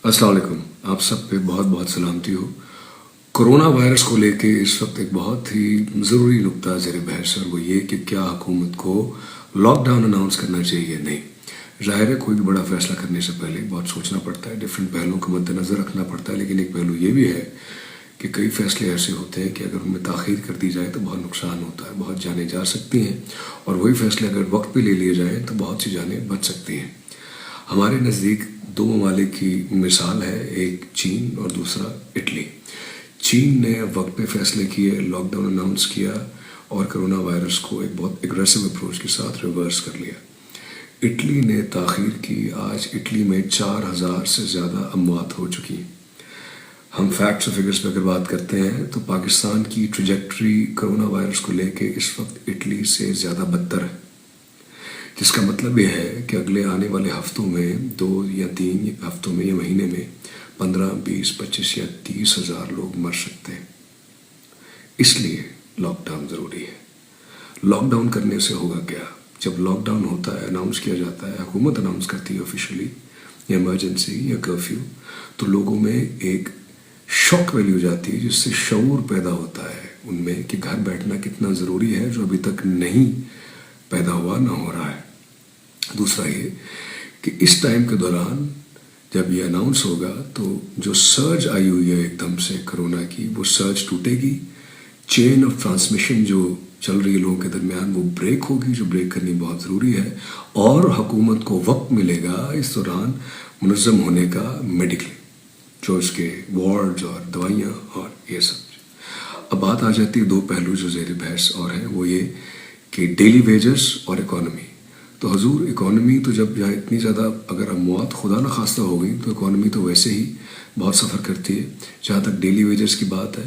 अस्सलाम वालेकुम। आप सब पे बहुत बहुत सलामती हो। कोरोना वायरस को लेके इस वक्त एक बहुत ही ज़रूरी नुक्ता ज़ेर बहस है, और वो ये कि क्या हुकूमत को लॉकडाउन अनाउंस करना चाहिए या नहीं। ज़ाहिर है कोई भी बड़ा फैसला करने से पहले बहुत सोचना पड़ता है, डिफरेंट पहलुओं को मद्देनज़र रखना पड़ता है, लेकिन एक पहलू ये भी है कि कई फैसले ऐसे होते हैं कि अगर उनमें ताख़ीर कर दी जाए तो बहुत नुकसान होता है, बहुत जानें जा सकती हैं, और वही फैसले अगर वक्त पे ले लिए जाएँ तो बहुत सी जानें बच सकती हैं। हमारे नज़दीक दो ममालिक की मिसाल है, एक चीन और दूसरा इटली। चीन ने वक्त पे फैसले किए, लॉकडाउन अनाउंस किया और कोरोना वायरस को एक बहुत एग्रेसिव अप्रोच के साथ रिवर्स कर लिया। इटली ने ताख़ीर की, आज इटली में 4000 से ज़्यादा अमवात हो चुकी हैं। हम फैक्ट्स और फिगर्स पर अगर बात करते हैं तो पाकिस्तान की ट्रैजेक्टरी कोरोना वायरस को लेके इस वक्त इटली से ज़्यादा बदतर है, जिसका मतलब यह है कि अगले आने वाले हफ्तों में 2 या 3 हफ्तों में या महीने में 15, 20, 25 या 30 हज़ार लोग मर सकते हैं। इसलिए लॉकडाउन ज़रूरी है। लॉकडाउन करने से होगा क्या? जब लॉकडाउन होता है, अनाउंस किया जाता है, हुकूमत अनाउंस करती है ऑफिशियली, या इमरजेंसी या कर्फ्यू, तो लोगों में एक शॉक वैल्यू जाती है, जिससे शऊर पैदा होता है उनमें कि घर बैठना कितना ज़रूरी है, जो अभी तक नहीं पैदा हुआ, ना हो रहा है। दूसरा ये कि इस टाइम के दौरान जब ये अनाउंस होगा तो जो सर्ज आई हुई है एकदम से कोरोना की, वो सर्ज टूटेगी, चेन ऑफ ट्रांसमिशन जो चल रही है लोगों के दरमियान वो ब्रेक होगी, जो ब्रेक करनी बहुत ज़रूरी है, और हुकूमत को वक्त मिलेगा इस दौरान मुनज़्ज़म होने का मेडिकली, जो इसके वार्ड्स और दवाइयाँ और ये सब। अब बात आ जाती है दो पहलू जो ज़ेर बहस और हैं, वो ये कि डेली वेजेस और इकॉनमी। तो हजूर इकॉनमी तो जब यहाँ इतनी ज़्यादा अगर अमवात खुदा न खास्ता हो गई तो इकॉनमी तो वैसे ही बहुत सफ़र करती है। जहाँ तक डेली वेजेस की बात है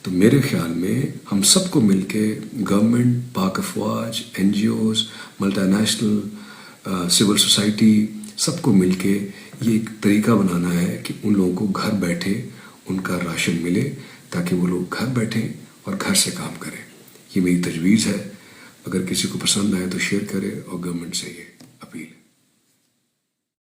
तो मेरे ख्याल में हम सबको मिलके गवर्नमेंट, पाक अफवाज, NGOs, मल्टीनेशनल सिविल सोसाइटी, सबको मिलके ये एक तरीका बनाना है कि उन लोगों को घर बैठे उनका राशन मिले, ताकि वो लोग घर बैठें और घर से काम करें। ये मेरी तजवीज़ है। अगर किसी को पसंद आए तो शेयर करें और गवर्नमेंट से ये